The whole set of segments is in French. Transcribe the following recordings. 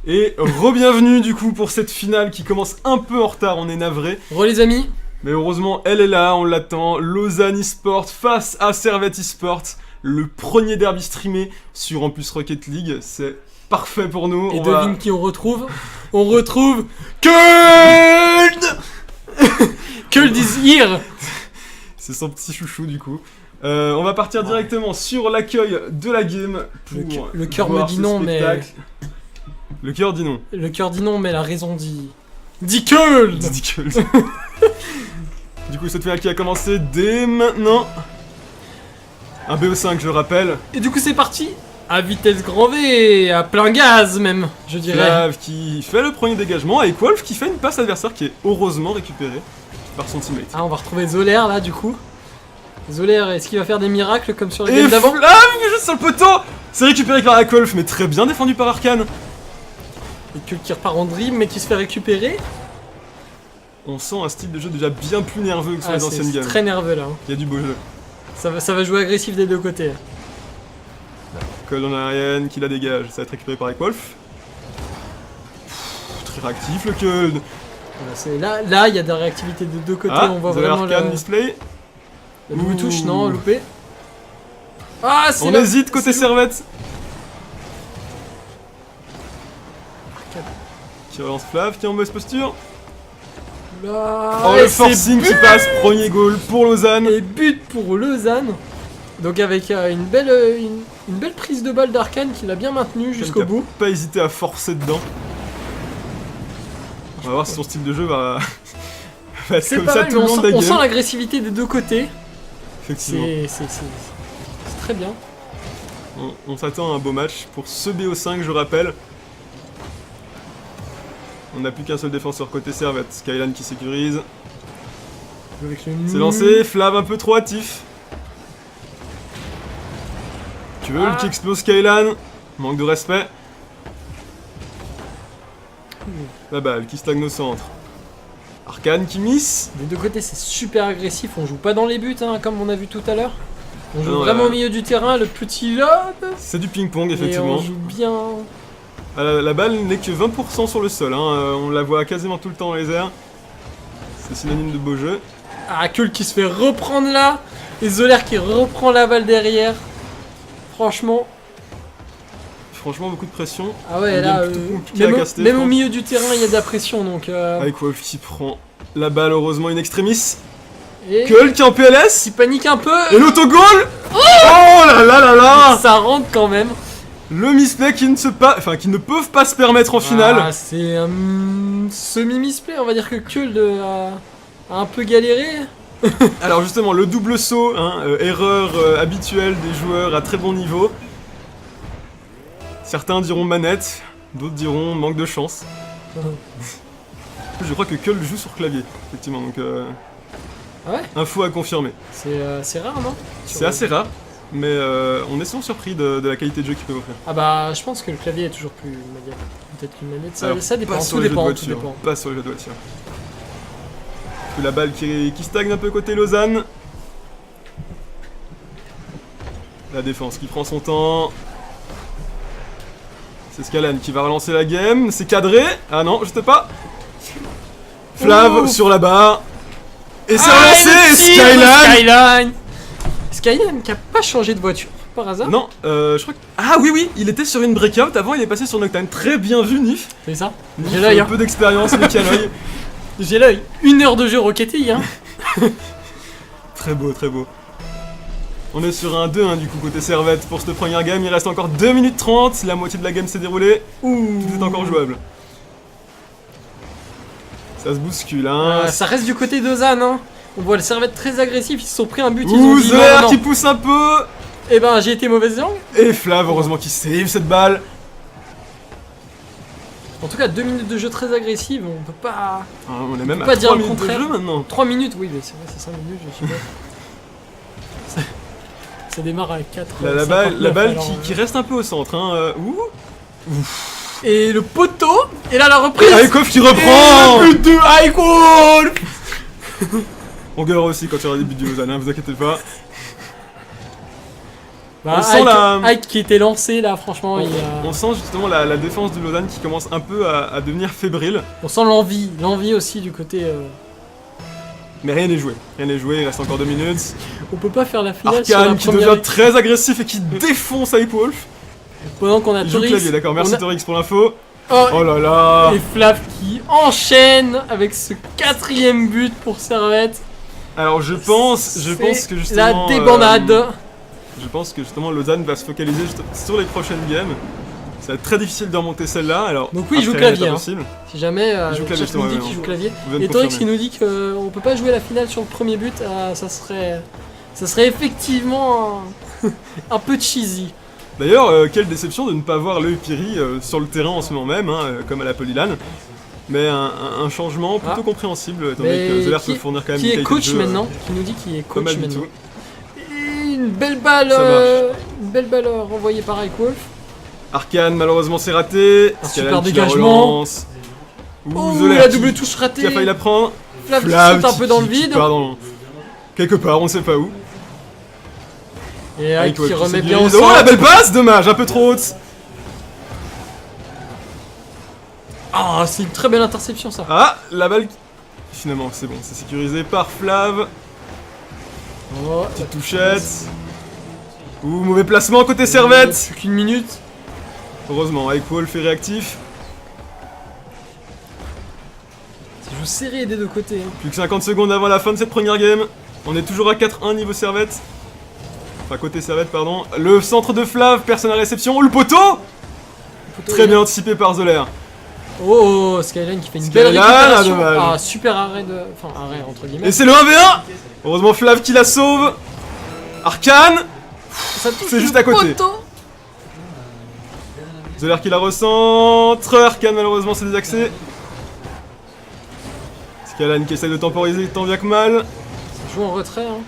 Et re-bienvenue du coup pour cette finale qui commence un peu en retard, on est navré. Les amis. Mais heureusement elle est là, on l'attend. Lausanne eSport face à Servette eSport. Le premier derby streamé sur Ampus Rocket League, c'est parfait pour nous. Et devine qui on retrouve. On retrouve Köln. Köln is here. C'est son petit chouchou du coup. On va partir directement sur l'accueil de la game. Le cœur me dit non, mais... Le cœur dit non. Le cœur dit non, mais la raison dit... Dit Köln. Dit Köln. Du coup, cette finale qui a commencé dès maintenant. Un BO5, je rappelle. Et du coup, c'est parti. À vitesse grand V, à plein gaz même, je dirais. Flav qui fait le premier dégagement, avec Wolf qui fait une passe adversaire qui est heureusement récupérée par son teammate. Ah, on va retrouver Zoler là, du coup. Zoler, est-ce qu'il va faire des miracles comme sur le game d'avant? Flav juste sur le poteau. C'est récupéré par Wolf, mais très bien défendu par Arcane. Et Köln qui repart en dream, mais qui se fait récupérer. On sent un style de jeu déjà bien plus nerveux que sur les anciennes games. C'est très nerveux là. Il y a du beau jeu. Ça va jouer agressif des deux côtés. Köln en aérienne, qui la dégage, ça va être récupéré par Wolf. Très réactif le Köln. Voilà, là, il y a de la réactivité des deux côtés, on voit vraiment Arcane display. La double touche, non, loupé. Ah, c'est on hésite côté Servette. Qui relance Flav, qui est en mauvaise posture. Là, oh, le forcing qui passe, premier goal pour Lausanne. Et but pour Lausanne. Donc avec une belle prise de balle d'Arcane qui l'a bien maintenu jusqu'au bout. Pas hésité à forcer dedans. On va voir si son style de jeu va être comme ça tout le long de la game. On sent l'agressivité des deux côtés. Effectivement. C'est très bien. On s'attend à un beau match pour ce BO5, je rappelle. On n'a plus qu'un seul défenseur côté Servette. Skyline qui sécurise. C'est lancé, Flav un peu trop hâtif. Köln qui explose Skyline. Manque de respect. La balle qui stagne au centre. Arcane qui miss. Des deux côtés c'est super agressif, on joue pas dans les buts hein, comme on a vu tout à l'heure. On joue non, vraiment au milieu du terrain, le petit lob. C'est du ping-pong effectivement. Et on joue bien. La balle n'est que 20% sur le sol, hein. On la voit quasiment tout le temps dans les airs. C'est synonyme de beau jeu. Ah, Köln qui se fait reprendre là. Et Zoler qui reprend la balle derrière. Franchement, beaucoup de pression. Ah ouais, là, même au milieu du terrain, il y a de la pression, donc... Avec Wolf qui prend la balle, heureusement, in extremis. Et... Köln qui est en PLS. Qui panique un peu. Et l'autogol. Oh là là là là. Ça rentre quand même. Le misplay qui ne peuvent pas se permettre en finale. Ah, c'est un semi-misplay, on va dire que Köln a un peu galéré. Alors justement, le double saut, hein, erreur habituelle des joueurs à très bon niveau. Certains diront manette, d'autres diront manque de chance. Je crois que Köln joue sur clavier, effectivement, donc ah ouais, info à confirmer. C'est rare, non? C'est assez rare, mais on est souvent surpris de la qualité de jeu qu'il peut offrir. Ah bah, je pense que le clavier est toujours plus médiocre. Peut-être qu'une manette, alors, ça dépend, pas sur tout les jeux de dépend, voiture, pas sur les jeux de voiture. La balle qui stagne un peu côté Lausanne. La défense qui prend son temps. C'est Skyline qui va relancer la game. C'est cadré. Ah non, je sais pas. Flav sur la barre. Et c'est relancé. Skyline Skyline qui a pas changé de voiture par hasard. Non, je crois que... Ah oui, il était sur une breakout. Avant, il est passé sur Noctane. Très bien vu, Nif. C'est ça. J'ai l'œil. Un peu d'expérience, mais qui a l'œil. J'ai l'œil. 1 heure de jeu Rocket League, hein. Très beau, très beau. On est sur un 2-1 du coup côté Servette pour cette première game. Il reste encore 2 minutes 30. La moitié de la game s'est déroulée. Ouh, tout est encore jouable. Ça se bouscule, hein. Ça reste du côté de Lausanne, hein. On voit le Servette très agressif. Ils se sont pris un but. Ouh, Zoler qui pousse un peu. Eh ben, j'ai été mauvaise langue. Et Flav, heureusement qu'il save cette balle. En tout cas, 2 minutes de jeu très agressive, on peut pas... on est même à 3 minutes de jeu maintenant. 3 minutes, oui, mais c'est vrai, c'est 5 minutes, je suis bête. Ça démarre à 4. La balle qui reste un peu au centre, hein. Et le poteau, et là la reprise. Et Aykov qui reprend. Et le but de Aykov. On gueulera aussi quand il y aura des buts du Lausanne, hein, vous inquiétez pas. Bah, On sent Ike qui était lancé là, franchement, on sent justement la défense de Lausanne qui commence un peu à devenir fébrile. on sent l'envie aussi du côté. Mais rien n'est joué, il reste encore 2 minutes. On peut pas faire la finale sur la Arcane qui première devient très agressif et qui défonce Ike Wolf. pendant qu'on a Il joue Torix. clavier, d'accord, merci on a- Torix pour l'info. Oh, Oh là là. et Flav qui enchaîne avec ce 4ème but pour Servette. Alors je pense que justement... la débandade. Je pense que justement Lausanne va se focaliser sur les prochaines games. Ça va être très difficile de remonter celle-là, alors... Donc oui, il joue après, clavier, pas hein. possible. Si jamais Il joue clavier, Jack justement, nous dit ouais, qu'il on- joue clavier. Vous venez Et de Torix qui confirmer. nous dit qu'on peut pas jouer la finale sur le premier but, ça serait effectivement un peu cheesy. D'ailleurs, quelle déception de ne pas voir le Piri sur le terrain en ce moment même, hein, comme à la Polylane. Mais un changement plutôt compréhensible, étant donné Mais que Zeller qui- peut fournir quand même Qui une est qualité de coach jeu, maintenant Qui nous dit qu'il est pas coach mal du maintenant. tout. Et une belle balle, renvoyée par Ike Wolf. Arcane, malheureusement, c'est raté. Un Scalan super qui la dégagement. relance. Ouh, Oh, Zeller la qui- double touche ratée. qui a failli la prendre. Flav qui Flav saute un peu dans le qui vide. part dans- quelque part, on sait pas où. Et Ike qui Wolf remet bien au sécurise. Oh, la centre. belle passe, dommage, un peu trop haute. Ah, c'est une très belle interception ça. Ah, la balle. Finalement, c'est bon, c'est sécurisé par Flav. Oh, Petite touchette. Ouh, mauvais placement côté Servette. Plus qu'une minute. Heureusement, Ike Wolf est réactif. Ça joue serré des deux côtés. hein. Plus que 50 secondes avant la fin de cette première game. On est toujours à 4-1 niveau Servette. Enfin, côté Servette, pardon. Le centre de Flav, personne à réception. Oh, le poteau. Très bien anticipé par Zeller. Oh, Skyline qui fait une Skyline, belle récupération. dommage. Ah, super arrêt de. Enfin, arrêt entre guillemets. Et c'est le 1v1. Heureusement, Flav qui la sauve. Arcane. Ça touche c'est le juste à côté. poteau. Zeller qui la recentre. Arcane, malheureusement, c'est désaxé. Skyline qui essaie de temporiser tant bien que mal. Ça joue en retrait. Hein.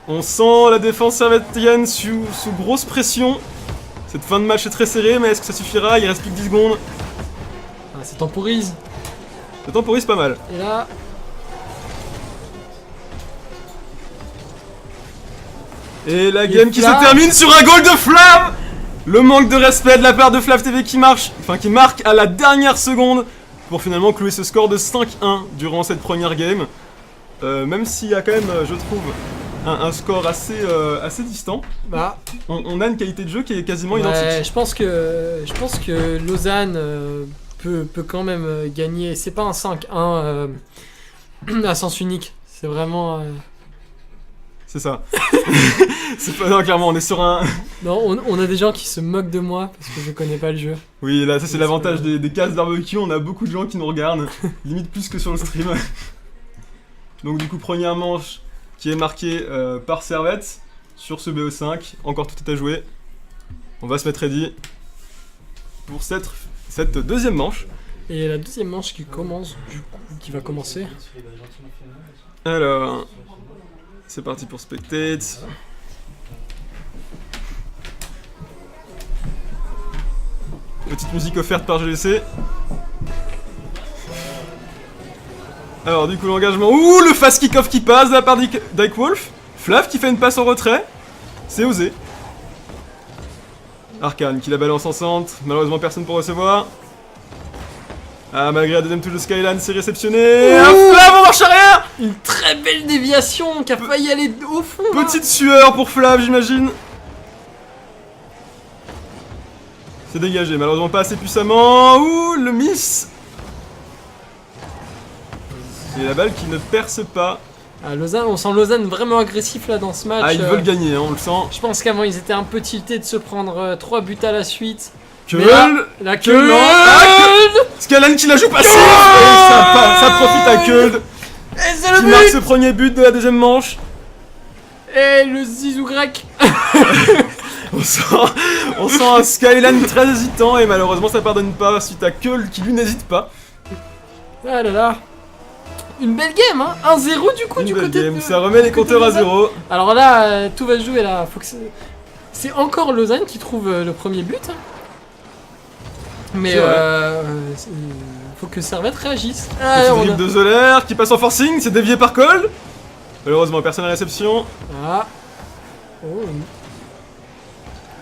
On sent la défense servettienne sous grosse pression. Cette fin de match est très serrée, mais est-ce que ça suffira? Il reste plus que 10 secondes. Ah, ça temporise. Ça temporise pas mal. Et là. Et la Et game qui se Flav. termine sur un goal de Flav. Le manque de respect de la part de Flav TV qui marque à la dernière seconde pour finalement clouer ce score de 5-1 durant cette première game. Même s'il y a quand même, je trouve, un score assez distant, Bah. on a une qualité de jeu qui est quasiment Ouais, identique. je pense que Lausanne peut quand même gagner. C'est pas un 5-1 à sens unique. C'est vraiment. C'est ça. C'est pas, non, clairement, on est sur un... Non, on a des gens qui se moquent de moi parce que je connais pas le jeu. Oui, là, ça c'est l'avantage des cases barbecue, on a beaucoup de gens qui nous regardent, limite plus que sur le stream. Donc du coup, première manche qui est marquée par Servette sur ce BO5, encore tout est à jouer. On va se mettre ready pour cette deuxième manche. Et la deuxième manche qui commence, du coup, qui va commencer. Alors, c'est parti pour Spectate. Petite musique offerte par GLC. Alors du coup l'engagement... Ouh, le fast kick-off qui passe de la part d'Ike Wolf. Flav qui fait une passe en retrait. C'est osé. Arcane qui la balance en centre. Malheureusement personne pour recevoir. Ah, malgré la deuxième touche de Skyline, c'est réceptionné. Un Flav en marche arrière. Une très belle déviation qui a failli aller au fond. là. Petite sueur pour Flav, j'imagine. C'est dégagé, malheureusement pas assez puissamment. Ouh, le miss. Et la balle qui ne perce pas. Ah, Lausanne, on sent Lausanne vraiment agressif là dans ce match. Ah, ils veulent gagner, hein, on le sent. Je pense qu'avant ils étaient un peu tiltés de se prendre 3 buts à la suite. Que Mais la que non. Ah, Skyline qui la joue passif. Et ça profite à Kuld Et c'est qui le marque but. ce premier but de la deuxième manche. Et le zizou grec. On sent un Skyline très hésitant et malheureusement ça pardonne pas suite à Kuld qui lui n'hésite pas. Ah là là. Une belle game, hein. 1-0 du coup Une du belle côté game, de... ça remet les du côté compteurs de à Lausanne. zéro. Alors là, tout va se jouer là. C'est encore Lausanne qui trouve le premier but. hein. Mais C'est vrai. faut que Servette réagisse. Petit on a- dribble de Zeller qui passe en forcing, c'est dévié par Kuld. Malheureusement personne à la réception. Ah. Oh,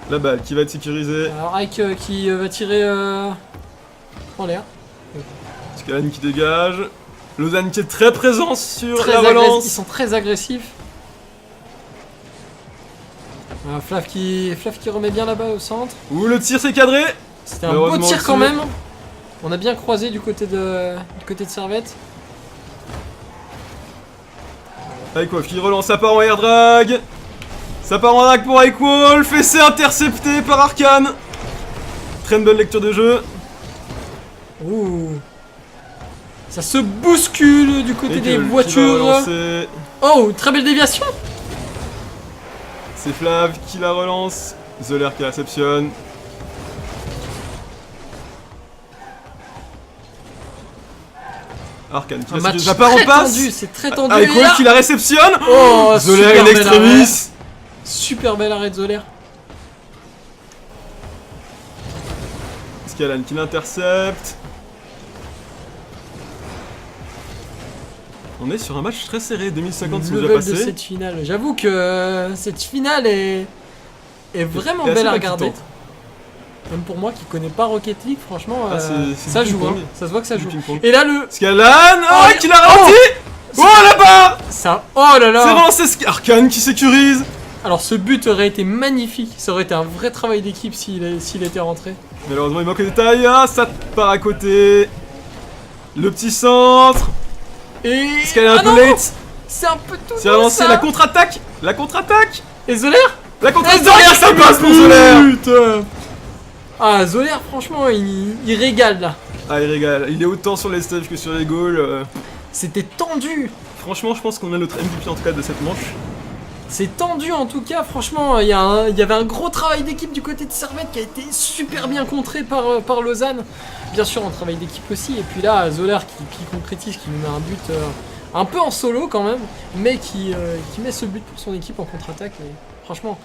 La balle qui va être sécurisée. Alors Ike qui va tirer en l'air. Skyline qui dégage. Lausanne qui est très présent sur Très la relance. Ils sont très agressifs. Flav qui remet bien là-bas au centre. Ouh, le tir s'est cadré. C'était un beau tir quand même. On a bien croisé du côté de Servette. Ike qui relance, ça part en air drag. Ça part en drag pour Ike Wolf et c'est intercepté par Arkane. Très bonne lecture de jeu. Ouh. Ça se bouscule du côté des voitures. Oh, très belle déviation. C'est Flav qui la relance. Zoller qui réceptionne. Arkane qui réceptionne. Ça part en passe. C'est très tendu. Ike Wolf qui la réceptionne. Oh, Zoller in extremis. Super bel arrêt de Zoller. Skyline qui l'intercepte. On est sur un match très serré, 2050 sont déjà passés. De cette finale. J'avoue que cette finale est vraiment belle à regarder. Même pour moi qui connais pas Rocket League, franchement, ça joue. Hein. Ça se voit que ça joue. Et là le Skyline, qui l'a ralenti. Oh là-bas. Ça, oh là là. C'est vraiment Arkane qui sécurise. Alors ce but aurait été magnifique. Ça aurait été un vrai travail d'équipe s'il était rentré. Malheureusement il manque de détails. Ah, ça part à côté. Le petit centre. Et Skyline un peu late. C'est un peu tout. C'est relancé la contre-attaque. La contre-attaque. Et Zoller. La contre-attaque. Ça passe pour Zoller. Putain. Ah, Zoller, franchement, il régale là. Ah, il régale. Il est autant sur les stages que sur les goals. C'était tendu. Franchement, je pense qu'on a notre MVP en tout cas de cette manche. C'est tendu en tout cas, franchement, il y avait un gros travail d'équipe du côté de Servette qui a été super bien contré par Lausanne. Bien sûr, un travail d'équipe aussi, et puis là, Zoller qui concrétise, qui nous met un but un peu en solo quand même, mais qui met ce but pour son équipe en contre-attaque, et franchement,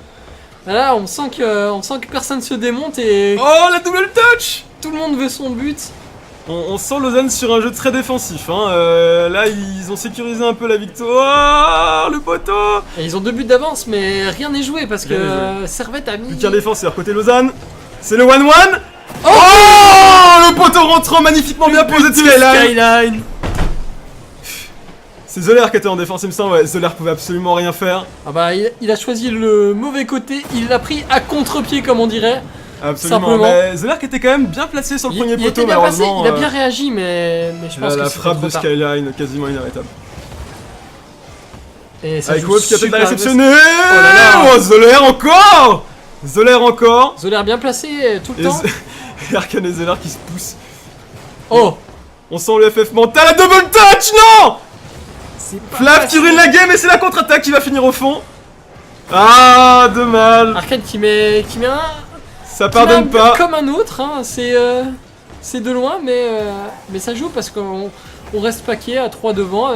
là on sent que personne se démonte et... Oh, la double touch. Tout le monde veut son but. On sent Lausanne sur un jeu très défensif. Hein. Là, ils ont sécurisé un peu la victoire. Le poteau. Et ils ont 2 buts d'avance, mais rien n'est joué parce que Servette a mis... Plus qu'un défenseur côté Lausanne. C'est le 1-1. Oh, le poteau rentrant magnifiquement bien posé de Skyline. C'est Zoller qui était en défense, il me semble. Ouais, Zoller pouvait absolument rien faire. Ah bah, il a choisi le mauvais côté. Il l'a pris à contre-pied, comme on dirait. Absolument, mais Zoller qui était quand même bien placé sur le premier poteau, malheureusement. Il a bien réagi, mais je pense que la frappe de Skyline, quasiment inarrêtable. Et avec Wolf qui a peut-être la réceptionner. Oh, Zoller encore. Zoller bien placé tout le temps. Et Arkane et Zoller qui se poussent. Oh. On sent le FF mental, la double touch, non. Flav qui ruine la game et c'est la contre-attaque qui va finir au fond. Ah, de mal. Arkane qui met un... Ça pardonne pas. Comme un autre, hein. C'est de loin, mais ça joue parce qu'on reste paquet à 3 devant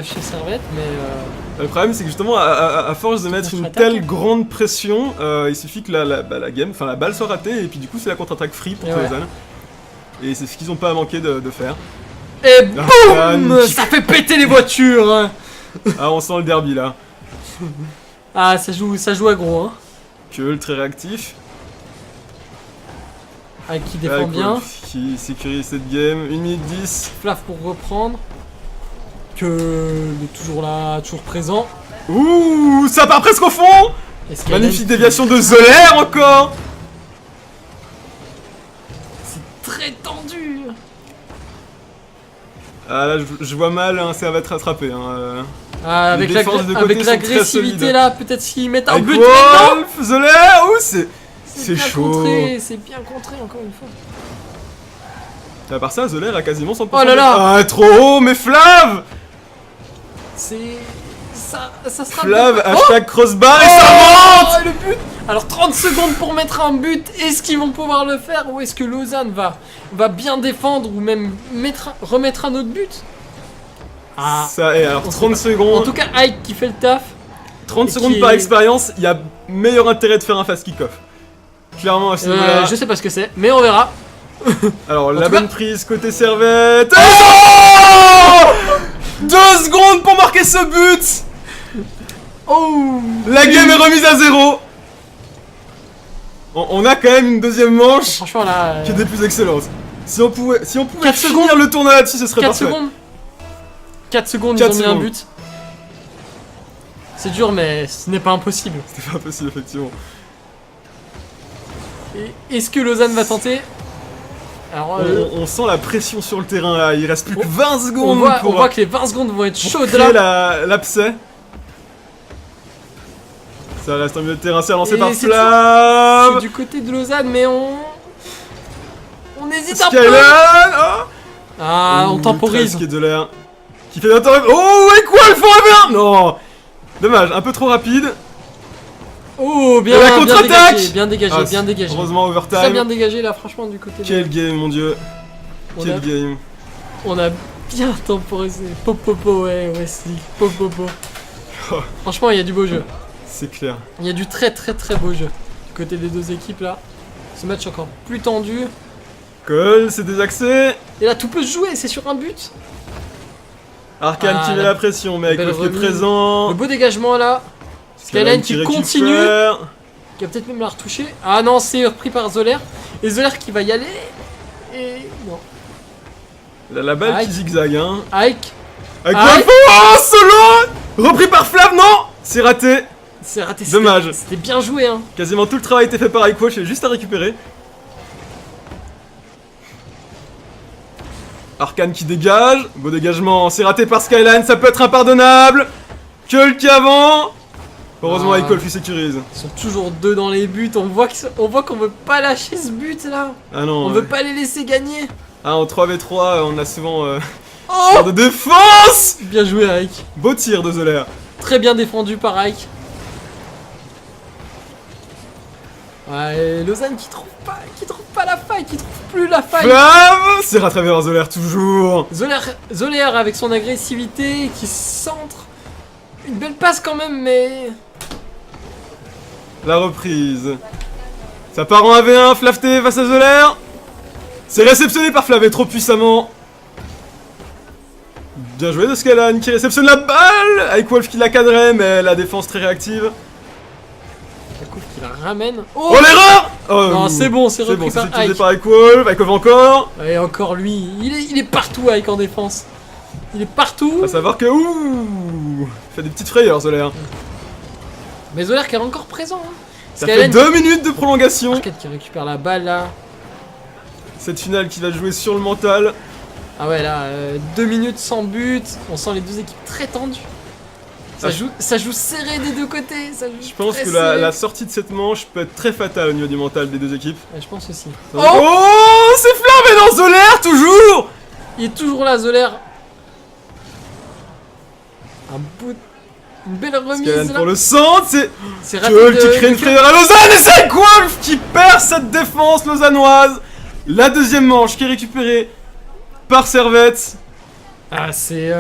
chez Servette. Mais le problème, c'est que justement, à force de mettre une telle grande pression, il suffit que la balle soit ratée et puis du coup, c'est la contre-attaque free pour Lausanne. Et c'est ce qu'ils n'ont pas manqué de faire. Et boum, ça fait péter les voitures. Ah, on sent le derby là. Ah, ça joue aggro, hein. Keul très réactif. Ah, qui défend bien. Qui sécurise cette game. 1 minute 10. Flav pour reprendre. Keul est toujours là, toujours présent. Ouh, ça part presque au fond. Magnifique déviation de Zoller encore. C'est très tendu. Ah là, je vois mal, hein, ça va être rattrapé. Hein. Ah, avec l'agressivité là, peut-être s'ils mettent un but Wolf, Zoller, c'est chaud. C'est bien contré encore une fois. À part ça, Zoller a quasiment 100%. Oh là là. Ah, trop haut, mais Flav. Ça sera... Flav, hashtag crossbar et ça monte. Le but. Alors 30 secondes pour mettre un but, est-ce qu'ils vont pouvoir le faire ou est-ce que Lausanne va bien défendre ou même remettre un autre but? Ah, ça est, alors 30 secondes. En tout cas, Ike qui fait le taf. 30 secondes par expérience, il y a meilleur intérêt de faire un fast kick-off. Clairement, à ce niveau-là. Je sais pas ce que c'est, mais on verra. Alors, la bonne prise côté Servette. Oh 2 secondes pour marquer ce but. Oh, la game est remise à 0. On a quand même une deuxième manche Franchement là. qui est des plus excellentes. Si on pouvait 4 finir secondes. le tournoi là-dessus, ce serait 4 parfait. secondes 4 secondes, 4 ils ont mis un secondes. but. C'est dur, mais ce n'est pas impossible. C'était pas possible, effectivement. Et est-ce que Lausanne va tenter? Alors, On sent la pression sur le terrain là, il reste plus que on- 20 on secondes voit, pour, on voit que les 20 secondes vont être pour chaudes créer là. l'abcès. Ça reste un milieu de terrain, c'est relancé Et par c'est Flav. C'est du côté de Lausanne, mais on hésite un peu. Skyline. Oh. Ah, on Ouh, temporise. Qui est de l'air. Qui fait l'interview. Oh, et quoi, le forever. Non. Dommage, un peu trop rapide. Oh, bien, Et la bien contre-attaque. dégagé, bien dégagé, Ah, bien dégagé. Heureusement, Très overtime. bien dégagé là, franchement, du côté Quel de. game, mon dieu. On Quel a, game. on a bien temporisé. Popopo, ouais, Wesley. Popopo. Oh. Franchement, il y a du beau jeu. C'est clair. Il y a du très très très beau jeu. Du côté des deux équipes là. Ce match encore plus tendu. Cole, c'est désaxé. Et là, tout peut se jouer, c'est sur un but. Arkane Ah, qui met la la pression, mais avec belle le qui est remise. présent. Le beau dégagement là. Skyline qui continue. récupère. Qui va peut-être même la retoucher. Ah non, c'est repris par Zoller. Et Zoller qui va y aller. Et. Non. La balle Ike. qui zigzague, hein. Ike. Avec Ike. oh, solo. Repris par Flav, non. C'est raté. C'est raté. Dommage. C'était bien joué, hein. Quasiment tout le travail était fait par Ike Watch, il est juste à récupérer. Arkane qui dégage, beau dégagement, c'est raté par Skyline, ça peut être impardonnable. Kull qui avant. Heureusement, Ah. Ike Wolf il sécurise. Ils sont toujours deux dans les buts. On voit qu'on veut pas lâcher ce but là. Ah non. On veut pas les laisser gagner. Ah, en 3v3, on a souvent Oh, de défense. bien joué, Ike. Beau tir de Zoller. Très bien défendu par Ike. Ouais, et Lausanne qui trouve pas la faille, qui trouve plus la faille. Flav. C'est rattrapé par Zoller toujours. Zoller avec son agressivité qui centre. Une belle passe quand même, mais. La reprise. Ça part en 1v1, Flavté face à Zoller. C'est réceptionné par Flavé trop puissamment. Bien joué de Skyline qui réceptionne la balle. Avec Wolf qui la cadrait, mais la défense très réactive. La coupe qui la ramène. Oh, l'erreur. Oh, Non, c'est bon, c'est repris c'est par sécurisé Ike. par Ike Wolf. Ike Wolf encore. Et encore lui, il est partout Ike en défense. Il est partout. À savoir que ouh, il fait des petites frayeurs Zoller. Mais Zoller qui est encore présent. Hein. Ça fait 2 minutes de prolongation. Arcade qui récupère la balle là. Cette finale qui va jouer sur le mental. Ah ouais là, 2 minutes sans but. On sent les deux équipes très tendues. Ah, Ça joue serré des deux côtés. Ça joue Je pense très que serré. la sortie de cette manche peut être très fatale au niveau du mental des deux équipes. Ouais, je pense aussi. Oh, c'est Flav et dans Zoller toujours. Il est toujours là, Zoller. Une belle remise Skyline là. pour le centre, c'est C'est raté Kull de- qui crée une de- frayeur à Lausanne et c'est Wolf qui perd cette défense lausannoise. La deuxième manche qui est récupérée par Servette. Ah c'est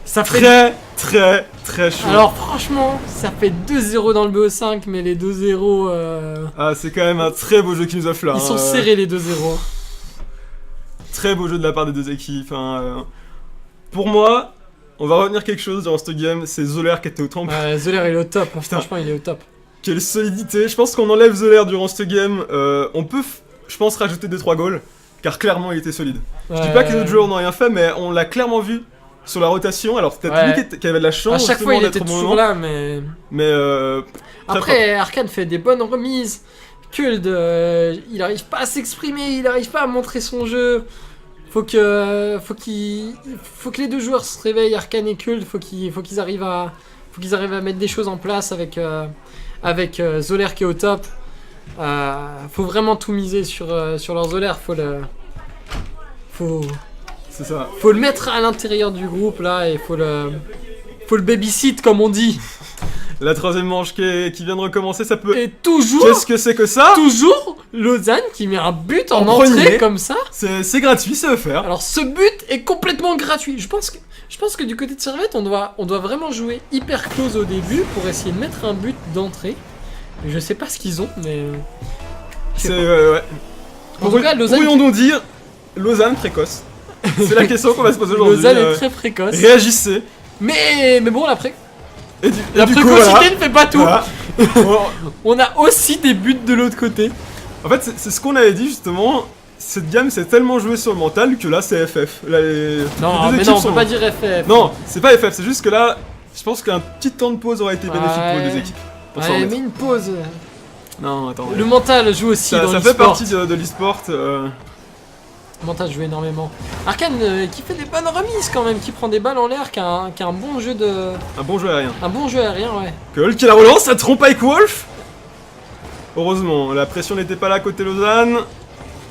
ça fait. Très chaud. Alors franchement, ça fait 2-0 dans le BO5, mais les 2-0 Ah, c'est quand même un très beau jeu qui nous offre là. ils sont hein. serrés les 2-0. Très beau jeu de la part des deux équipes. hein. Pour moi, on va retenir quelque chose durant ce game, c'est Zoller qui était au temple. Zoller il est au top, hein. Putain. Franchement il est au top. Quelle solidité. Je pense qu'on enlève Zoller durant ce game. On peut, je pense, rajouter 2-3 goals. Car clairement, il était solide. Je dis pas que les autres joueurs n'ont rien fait, mais on l'a clairement vu sur la rotation. Alors, c'est peut-être Ouais. lui qui avait de la chance. À chaque fois il justement, était d'être au bon toujours moment. là, mais. Mais très Après, Arkane fait des bonnes remises. Kuld, il arrive pas à s'exprimer, il arrive pas à montrer son jeu. Faut que les deux joueurs se réveillent, Arkane et Kuld. Faut qu'ils arrivent à mettre des choses en place avec Zoller qui est au top. Faut vraiment tout miser sur leur Zoller. c'est ça. Faut le mettre à l'intérieur du groupe là et faut le babysit comme on dit. La troisième manche qui vient de recommencer, ça peut. Et toujours. Qu'est-ce que c'est que ça? Toujours Lausanne qui met un but en En entrée premier. comme ça. C'est gratuit, c'est offert. Alors ce but est complètement gratuit. Je pense que du côté de Servette, on doit vraiment jouer hyper close au début pour essayer de mettre un but d'entrée. Je sais pas ce qu'ils ont, mais je sais C'est pas. ouais. En tout cas, Lausanne, Pourrions-nous dire Lausanne précoce? C'est la question qu'on va se poser aujourd'hui. Lausanne est très précoce. Réagissez. Mais bon, Et du la coup, précocité voilà. ne fait pas tout. Voilà. On a aussi des buts de l'autre côté. En fait, c'est ce qu'on avait dit justement. Cette gamme s'est tellement jouée sur le mental que là c'est FF. Là, Non, les deux mais équipes non, on sont- peut pas dire FF. Non, c'est pas FF, c'est juste que là, je pense qu'un petit temps de pause aurait été bénéfique pour les deux Ouais. équipes. Pour s'en Ouais, remettre. mais une pause. Non, attends. Le mental joue aussi ça dans ça fait l'e-sport. partie de l'e-sport. Le mental joue énormément. Arkane qui fait des bonnes remises quand même, qui prend des balles en l'air, qui a un bon jeu de. Un bon jeu aérien. Un bon jeu aérien, ouais. Cole qui la relance, ça trompe avec Wolf. Heureusement, la pression n'était pas là côté Lausanne.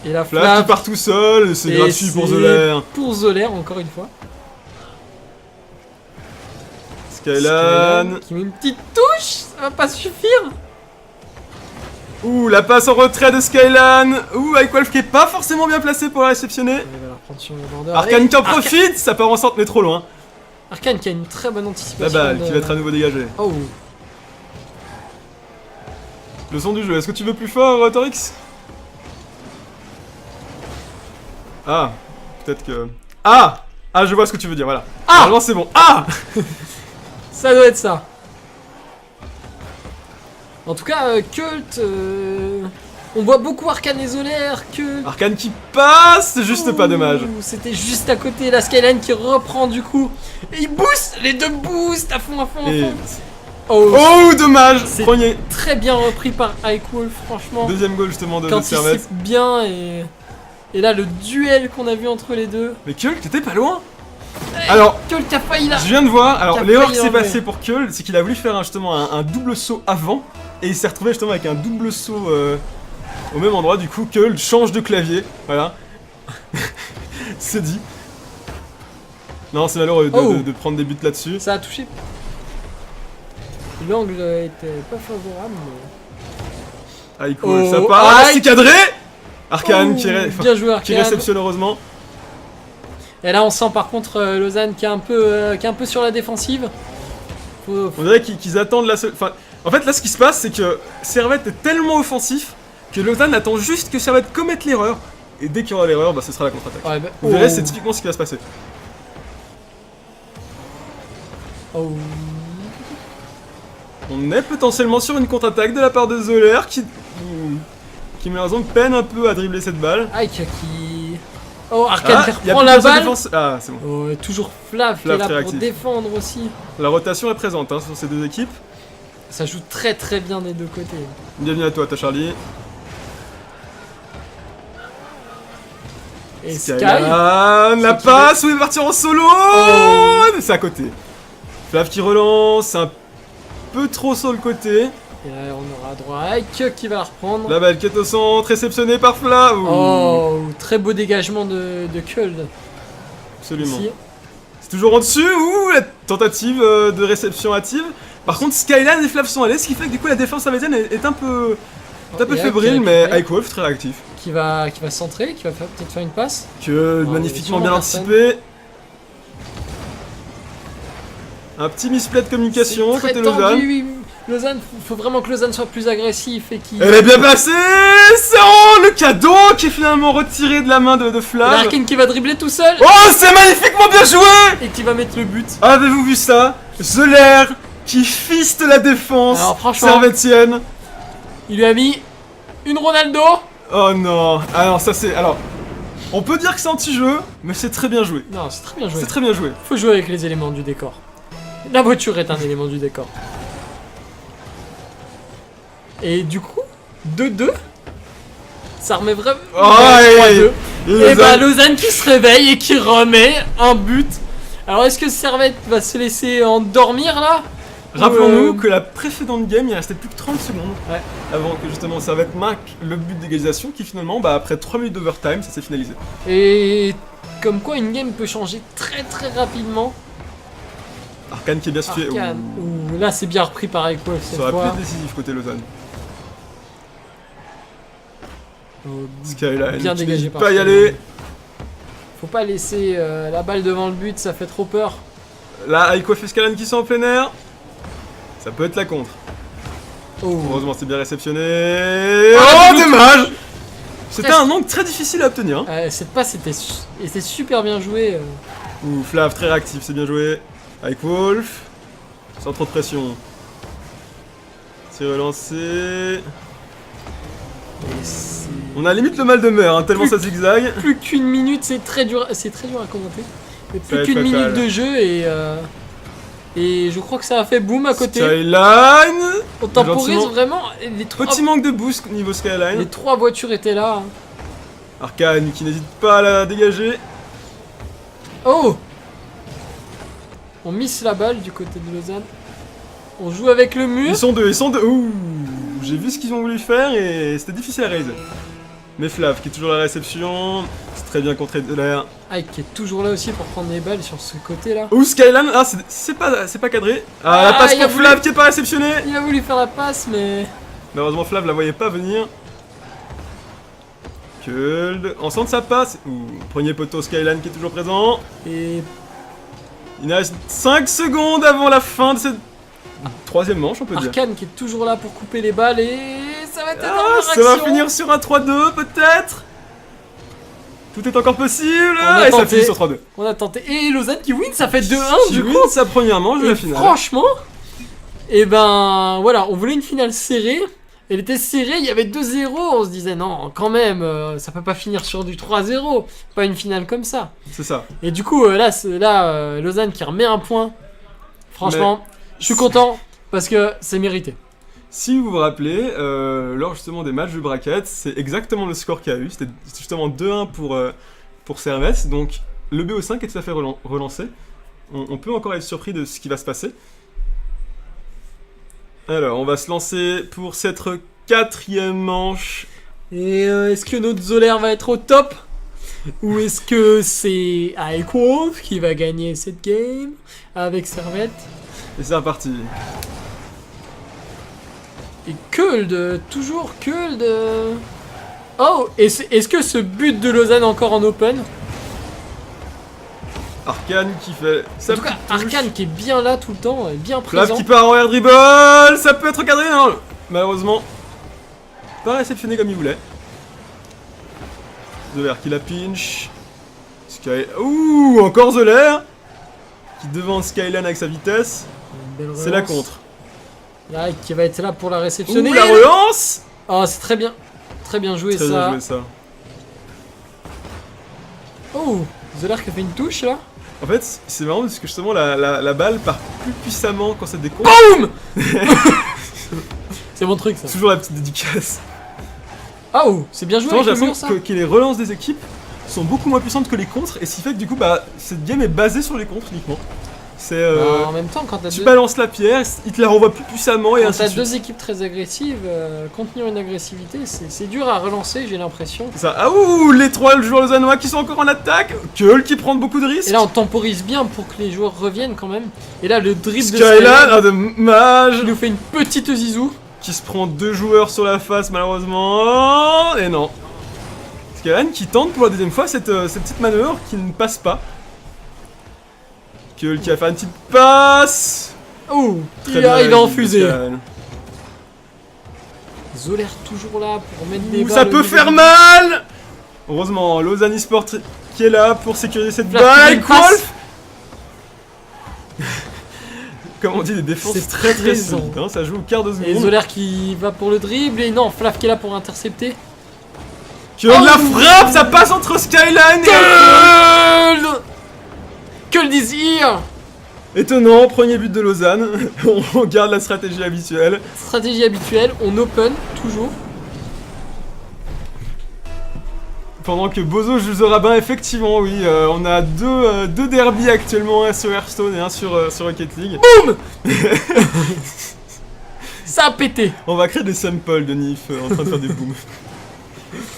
Et la Flav Flav qui part tout seul, c'est et gratuit pour c'est Zoler. Pour Zoler, encore une fois. Skylan. Qui met une petite touche, ça va pas suffire. Ouh, la passe en retrait de Skylan. Ouh, avec Wolf qui est pas forcément bien placé pour la réceptionner. Il va la prendre sur le border. Arkane qui en Arcane- profite, ça part en centre mais trop loin. Arkane qui a une très bonne La anticipation. balle de- qui va être à nouveau dégagée. Oh, Le son du jeu, est-ce que tu veux plus fort, Torix? Ah, peut-être que... Ah! Ah, je vois ce que tu veux dire, voilà. Ah! Normalement, c'est bon. Ah! ça doit être ça. En tout cas, Cult. On voit beaucoup Arkane et Zoler. Cult. Arkane qui passe, c'est juste pas dommage. Ouh, c'était juste à côté, la Skyline qui reprend du coup. Et il boost, les deux boostent à fond, à fond, à Et... fond. Oh, Oh, dommage! C'est- Premier. très bien repris par Ike Wolf, franchement. Deuxième goal justement de Quand il Servette. anticipe bien et là le duel qu'on a vu entre les deux. Mais Kjell, t'étais pas loin. Alors, Cult qui a failli là. je viens de voir, alors Qui a l'erreur failli qui s'est enlever. passée pour Kjell, c'est qu'il a voulu faire justement un double saut avant, et il s'est retrouvé justement avec un double saut au même endroit, du coup Kjell change de clavier, voilà. C'est dit. Non, c'est malheureux Oh. de prendre des buts là-dessus. Ça a touché. L'angle était pas favorable. Mais... Ah, cool, Oh, ça part, aïe. c'est cadré. Arkane Oh, qui bien joué qui Arkane. réceptionne heureusement. Et là on sent par contre Lausanne qui est un peu sur la défensive. Faut- On dirait qu'ils attendent la seule... Enfin, en fait là ce qui se passe c'est que Servette est tellement offensif que Lausanne attend juste que Servette commette l'erreur. Et dès qu'il y aura l'erreur, bah ce sera la contre-attaque. Ouais, bah- Vous verrez, oh. c'est typiquement ce qui va se passer. Oh. On est potentiellement sur une contre-attaque de la part de Zoller qui malheureusement peine un peu à dribbler cette balle. Ike qui. Oh, Arkane qui y a reprend plus la de sa balle. défense. Ah, c'est bon. Oh, toujours Flav qui est Flav là très pour actif. défendre aussi. La rotation est présente hein, sur ces deux équipes. Ça joue très très bien des deux côtés. Bienvenue à toi, ta Charlie. Et Sky. Skylan, la qui passe, où il va partir en solo. Oh. C'est à côté. Flav qui relance, un peu trop sur le côté. Et là on aura droit à Ike qui va la reprendre. La balle qui est au centre, réceptionnée par Flav. Ouh. Oh, très beau dégagement de Kuld. Absolument. Ici. C'est toujours en dessus, ouh, la tentative de réception hâtive. Par contre, Skylan et Flav sont allés, ce qui fait que du coup la défense sarvétienne est un peu Et Ike fébrile, qui mais récupère, Ike Wolf très réactif. qui va centrer, qui va peut-être faire une passe. Que Oh, magnifiquement sûrement bien personne. anticipé. Un petit misplay de communication C'est très côté Lausanne. tendu, oui. Lausanne, faut vraiment que Lausanne soit plus agressif et qu'il. Elle est bien passée. C'est le cadeau qui est finalement retiré de la main de Flav. Larkin qui va dribbler tout seul Oh, c'est magnifiquement bien joué. et qui va mettre le but. Avez-vous vu ça? Zoller qui fiste la défense Alors, franchement- servétienne. Il lui a mis une Ronaldo. Oh non. Alors ça c'est... Alors, on peut dire que c'est anti-jeu, mais c'est très bien joué. Non, c'est très bien joué. C'est très bien joué. Faut jouer avec les éléments du décor. La voiture est un élément du décor. Et du coup, 2-2. Ça remet vraiment. Oh, Ouais, 3-2. Et Et bah Lausanne qui se réveille et qui remet un but. Alors est-ce que Servette va se laisser endormir là? Rappelons-nous Ou, que la précédente game, il restait plus que 30 secondes Ouais. avant que justement Servette marque le but d'égalisation qui finalement, bah, après 3 minutes d'overtime, ça s'est finalisé. Et comme quoi une game peut changer très très rapidement. Arkane qui est bien situé. Arkane. Ouh. Ouh, là c'est bien repris par Eko Ça cette aurait pu fois. être décisif côté Lausanne. Oh, Skyline, bien qui dégagé n'hésite par pas à y Skyline. aller. Faut pas laisser la balle devant le but, ça fait trop peur. Là, Aiko fait Skyline qui sont en plein air. Ça peut être la contre. Oh. Heureusement, c'est bien réceptionné. Ah, Oh, le but. dommage. C'était Presque. un angle très difficile à obtenir. Hein. Cette passe était super bien jouée. Ouh, Flav très réactif, c'est bien joué. Avec Wolf. Sans trop de pression. C'est relancé. Et c'est- On a limite le mal de mer, hein, tellement ça zigzag. Plus qu'une minute, c'est très dur à commenter. Mais Ça va plus être qu'une minute fatal. de jeu et je crois que ça a fait boom à côté. Skyline. On temporise Gentiment. vraiment. Petit manque de boost niveau Les Skyline. 3 voitures étaient là. Arcane qui n'hésite pas à la dégager. Oh! On miss la balle du côté de Lausanne. On joue avec le mur. Ils sont deux. Ouh, j'ai vu ce qu'ils ont voulu faire et c'était difficile à raise. Mais Flav qui est toujours à la réception. C'est très bien contré de l'air. Ike qui est toujours là aussi pour prendre les balles sur ce côté là. Ouh, Skyline. Ah, c'est pas cadré. Ah, la passe il a pour voulu- Flav qui est pas réceptionné. Il a voulu faire la passe mais. Malheureusement, Flav la voyait pas venir. Kuld. En centre, ça passe. Ouh, premier poteau Skyline qui est toujours présent. Et Il reste 5 secondes avant la fin de cette troisième manche, on peut dire. Arcane qui est toujours là pour couper les balles et ça va être une Ah, énorme ça va action. finir sur un 3-2 peut-être. Tout est encore possible. On a Et ça tenté. finit sur 3-2. On a tenté. Et Lausanne qui win, ça fait 2-1 Qui du win coup. sa première manche de Et la finale. franchement, et ben voilà, on voulait une finale serrée. Elle était serrée, il y avait 2-0. On se disait non, quand même, ça peut pas finir sur du 3-0. Pas une finale comme ça. C'est ça. Et du coup, Lausanne qui remet un point. Franchement, je suis content parce que c'est mérité. Si vous vous rappelez, lors justement des matchs de bracket, c'est exactement le score qu'il y a eu. C'était justement 2-1 pour Servette. Donc le BO5 est tout à fait relancé. On peut encore être surpris de ce qui va se passer. Alors, on va se lancer pour cette 4e manche. Et est-ce que notre Zoller va être au top? Ou est-ce que c'est Wolf qui va gagner cette game avec Servette? Et c'est reparti. Et Kuld, toujours Kuld. Oh, est-ce que ce but de Lausanne encore en open? Arcane qui fait sa En tout cas, petite touche. Arcane qui est bien là tout le temps, bien Flav présent. qui part en air dribble, ça peut être cadré, non. Malheureusement, pas réceptionné comme il voulait. Zoller qui la pinch. Ouh, encore Zoller qui devance Skyline avec sa vitesse. Une belle C'est la relance. contre. Là, qui va être là pour la réceptionner. Ouh, la relance. Oh, c'est très bien. Très bien joué Très ça. bien joué ça. Oh, Zoller qui a fait une touche là. En fait, c'est marrant parce que justement la balle part plus puissamment quand ça décompte. Boum. C'est mon truc ça. Toujours la petite dédicace. Oh, c'est bien joué J'ai avec le mur l'impression ça. que les relances des équipes sont beaucoup moins puissantes que les contres, et ce qui fait que du coup, bah, cette game est basée sur les contres uniquement. C'est En même temps, quand t'as tu deux, balances la pierre, il te la renvoie plus puissamment et quand ainsi t'as de suite. deux équipes très agressives, contenir une agressivité, c'est dur à relancer, j'ai l'impression. C'est ça. Ah ouh, les trois joueurs lausannois qui sont encore en attaque. Keul qui prend beaucoup de risques. Et là, on temporise bien pour que les joueurs reviennent quand même. Et là, le dribble de Skyline, Skyline un dommage. qui nous fait une petite zizou. Qui se prend 2 joueurs sur la face malheureusement. Et non. Skyline qui tente pour la deuxième fois cette petite manœuvre qui ne passe pas. Keul qui a fait une petite passe. Oh, Très il bien arrive en réagi, fusée. Skyline. Zoller toujours là pour mettre des Ouh, balles. ça au peut niveau faire du- mal. Heureusement, Lausanne eSport qui est là pour sécuriser cette Flav qui balle. met une passe. Wolf. Comme on dit, des défenses C'est très très présent. solides, hein, ça joue au quart de Et seconde. Zoller qui va pour le dribble. Et non, Flav qui est là pour intercepter. Keul Oh. la frappe, ça passe entre Skyline et... Kuld is here. Étonnant, premier but de Lausanne. On garde la stratégie habituelle. Stratégie habituelle, on open toujours. Pendant que Bozo joue The Rabbin, effectivement, oui, on a deux derbies actuellement, un sur Hearthstone et un sur Rocket League. Ça a pété. On va créer des samples de Nif en train de faire des booms.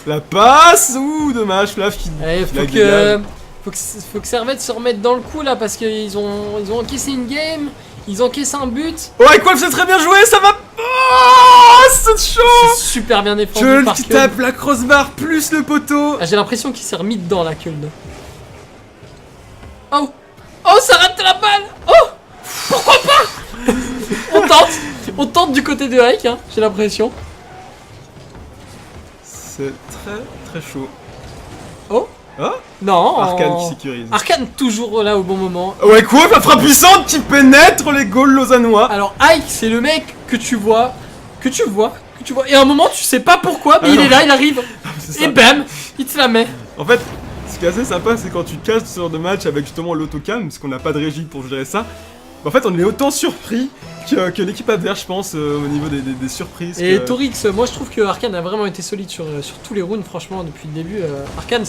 La passe. Ouh, dommage, Flav qui... Allez, la dégage. faut que Servette se remette dans le coup là parce qu'ils ont encaissé une game, ils encaissent un but. Ouais, quoi, c'est très bien joué, ça va... Oh, c'est chaud. C'est super bien défendu Keul par qui Kuld. tape la crossbar plus le poteau. Ah, j'ai l'impression qu'il s'est remis dedans la Kuld. Oh, ça rate la balle. Oh, pourquoi pas. On tente du côté de Ike, hein, j'ai l'impression. C'est très très chaud. Oh, Ah, non. Arcane qui sécurise. Arcane toujours là au bon moment. Ouais, quoi, la frappe puissante qui pénètre les goals lausannois. Alors Ike, c'est le mec que tu vois que tu vois. Et à un moment, tu sais pas pourquoi, mais il est là, il arrive. C'est Et ça. bam, il te la met. En fait, ce qui est assez sympa, c'est quand tu casses ce genre de match avec justement l'autocam, parce qu'on n'a pas de régie pour gérer ça. En fait, on est autant surpris que l'équipe adverse, je pense, au niveau des surprises. Et que- Torix, moi je trouve que Arcane a vraiment été solide sur tous les rounds, franchement, depuis le début. Arcane,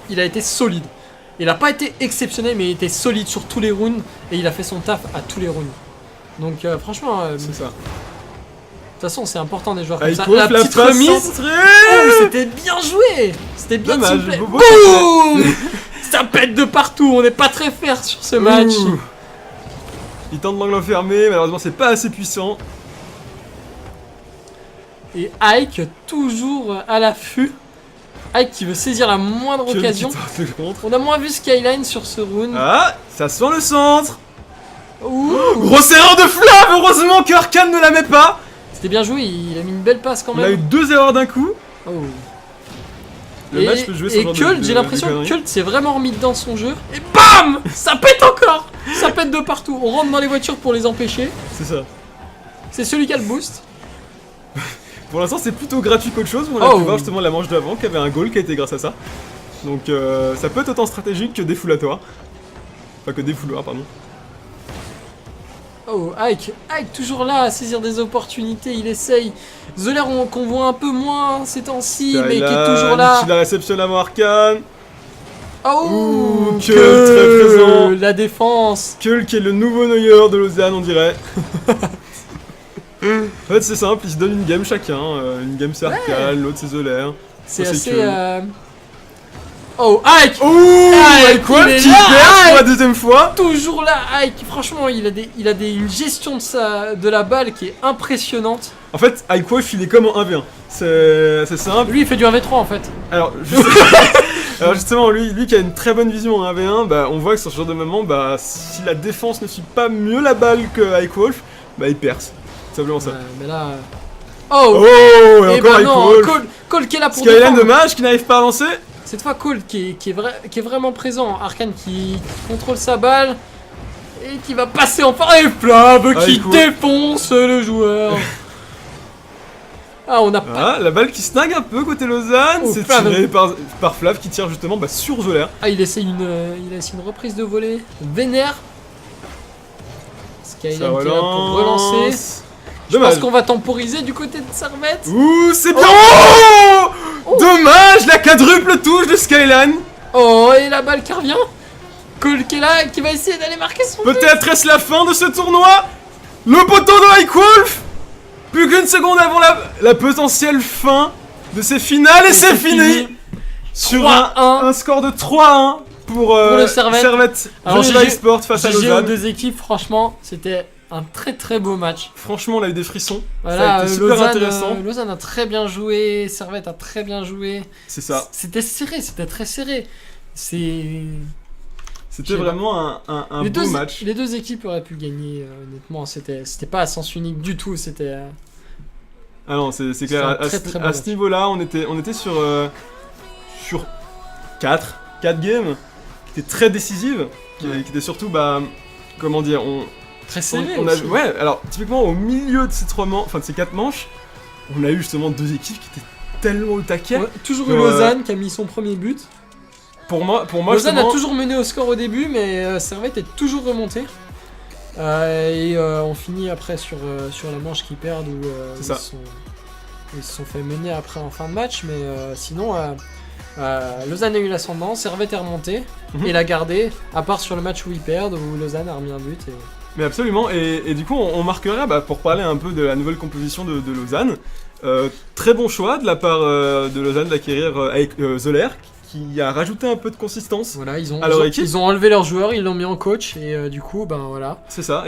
il a été solide. Il a pas été exceptionnel, mais il était solide sur tous les rounds et il a fait son taf à tous les rounds. Donc, franchement, de C'est ça. toute façon, c'est important des joueurs comme ça. Aiko, La petite passe remise. centrée. Oh, c'était bien joué! C'était bien Dommage, soufflé. Bobo, Boum! Ça pète de partout, on n'est pas très fiers sur ce match. Ouh. Il tente de l'enfermer, malheureusement c'est pas assez puissant. Et Ike, toujours à l'affût. Ike qui veut saisir la moindre Que occasion. qui tente le contre. On a moins vu Skyline sur ce round. Ah, ça sent le centre. Ouh. Grosse erreur de Flav, heureusement que Arcane ne la met pas. C'était bien joué, il a mis une belle passe quand On a eu même. 2 erreurs d'un coup. Oh. Le match peut jouer sur et ce genre Kult, de j'ai l'impression que conneries. Kult s'est vraiment remis dans son jeu. Et BAM! Ça pète encore! Ça pète de partout. On rentre dans les voitures pour les empêcher. C'est ça. C'est celui qui a le boost. Pour l'instant c'est plutôt gratuit qu'autre chose. On a Oh. pu voir justement la manche d'avant qui avait un goal qui a été grâce à ça. Donc ça peut être autant stratégique que défoulatoire. Enfin que défouloir, pardon. Oh, Ike toujours là à saisir des opportunités, il essaye. Zoler qu'on voit un peu moins ces temps-ci, mais qui est toujours là. Il la réceptionne avant Arcane. Oh, Ouh, que très présent. la défense. Keul qui est le nouveau Neuer de Lausanne, on dirait. En fait, c'est simple, ils se donnent une game chacun. Une game c'est Arcane, l'autre c'est Zoler. C'est c'est assez. que- Oh, Ike Ouh, Ike, quoi il est qui là, perd pour la Ike. deuxième fois. Toujours là, Ike. Franchement, il a une gestion de la balle qui est impressionnante. En fait, Ike il est comme en 1v1. C'est simple. Lui, il fait du 1v3 en fait. Alors, alors justement, lui qui a une très bonne vision en 1v1, bah, on voit que sur ce genre de moment, bah, si la défense ne suit pas mieux la balle que Ike Wolf, bah il perce. C'est simplement ça. Mais là. Oh, Oh, et et encore ben Ike non, Wolf. Cole qui est là pour Skyline défendre. dommage qui n'arrive pas à avancer. Cette fois, Cole qui est vraiment présent. Arcane qui contrôle sa balle et qui va passer enfin. Et Flav qui Ike Wolf. défonce le joueur. Ah, on a pas. Ah, la balle qui snag un peu côté Lausanne, Oh, c'est Flav. tiré par Flav qui tire justement bah, sur Zoler. Ah, il essaie une reprise de volée. Vénère. Skyline qui est là pour relancer. Je Dommage. pense qu'on va temporiser du côté de Servette. Ouh, c'est bien. Oh. Oh Dommage, la quadruple touche de Skyline. Oh, et la balle qui revient. Cole qui est là, qui va essayer d'aller marquer son but. Peut-être est-ce la fin de ce tournoi. Le poteau de Ike Wolf. Plus qu'une seconde avant la potentielle fin de ces finales et c'est fini. Sur 3-1. un score de 3-1 pour le Servette. Alors, Geneva GG Esport face à GG aux Lausanne. deux équipes, franchement, c'était un très très beau match. Franchement, on a eu des frissons. Ça a Voilà, été super Lausanne, intéressant. Lausanne a très bien joué, Servette a très bien joué. C'est ça. C'était serré, c'était très serré. C'est C'était Je sais vraiment un les beau deux, match. Les deux équipes auraient pu gagner, honnêtement. C'était pas à sens unique du tout. C'était. Ah non, c'est C'est clair. un À, très, ce- très bon à match. ce niveau-là, on était sur 4 games qui étaient très décisives, qui étaient surtout, bah, comment dire, Très serré. on a, aussi. ouais, alors typiquement au milieu de ces 4 manches, on a eu justement 2 équipes qui étaient tellement au taquet. Ouais, toujours eu Ouais. Lausanne qui a mis son premier but. Pour moi, Lausanne justement, a toujours mené au score au début, mais Servette est toujours remonté. On finit après sur la manche qu'ils perdent où C'est ça. ils se sont fait mener après en fin de match, mais sinon Lausanne a eu l'ascendant, Servette est remonté Mhm. et l'a gardé, à part sur le match où ils perdent, où Lausanne a remis un but. Et... mais absolument, et du coup on marquerait, bah, pour parler un peu de la nouvelle composition de Lausanne, très bon choix de la part de Lausanne d'acquérir avec Zoller, qui a rajouté un peu de consistance. Voilà, ils ont enlevé leurs joueurs, ils l'ont mis en coach, et du coup, ben voilà. C'est ça,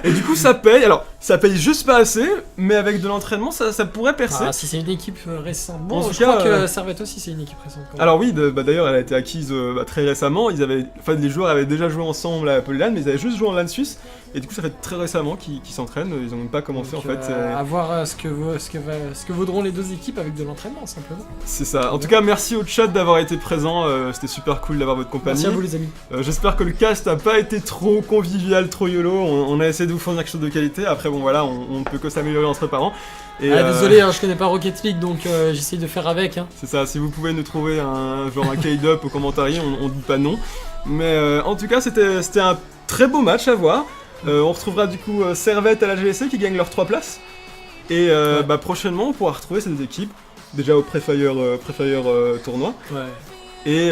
et du coup ça paye, alors ça paye juste pas assez, mais avec de l'entraînement ça pourrait percer. Ah, si c'est une équipe récente. En Bon, tout je cas, crois que Servette aussi, c'est une équipe récente. quand même. Alors oui, d'ailleurs elle a été acquise très récemment, les joueurs avaient déjà joué ensemble à Polylan, mais ils avaient juste joué en LAN suisse, Et du coup, ça fait très récemment qu'ils s'entraînent, ils n'ont même pas commencé Donc, en fait. à voir ce que vaudront les deux équipes avec de l'entraînement, simplement. C'est ça. En tout cas, merci au chat d'avoir été présent, c'était super cool d'avoir votre compagnie. Merci à vous, les amis. J'espère que le cast n'a pas été trop convivial, trop YOLO, on a essayé de vous fournir quelque chose de qualité, après bon voilà, on ne peut que s'améliorer entre parents. Et, désolé, hein, je connais pas Rocket League, donc j'essaye de faire avec. Hein. C'est ça, si vous pouvez nous trouver un K-Up au commentaire, on dit pas non. Mais en tout cas, c'était un très beau match à voir. On retrouvera du coup Servette à la GSC qui gagne leurs 3 places. Et prochainement, on pourra retrouver ces deux équipes, déjà au Prefire tournoi. Ouais. Et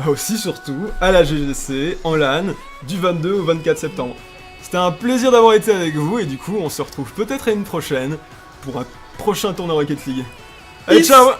aussi surtout à la GGC en LAN du 22 au 24 septembre. C'était un plaisir d'avoir été avec vous et du coup on se retrouve peut-être à une prochaine pour un prochain tournoi Rocket League. Allez, ciao!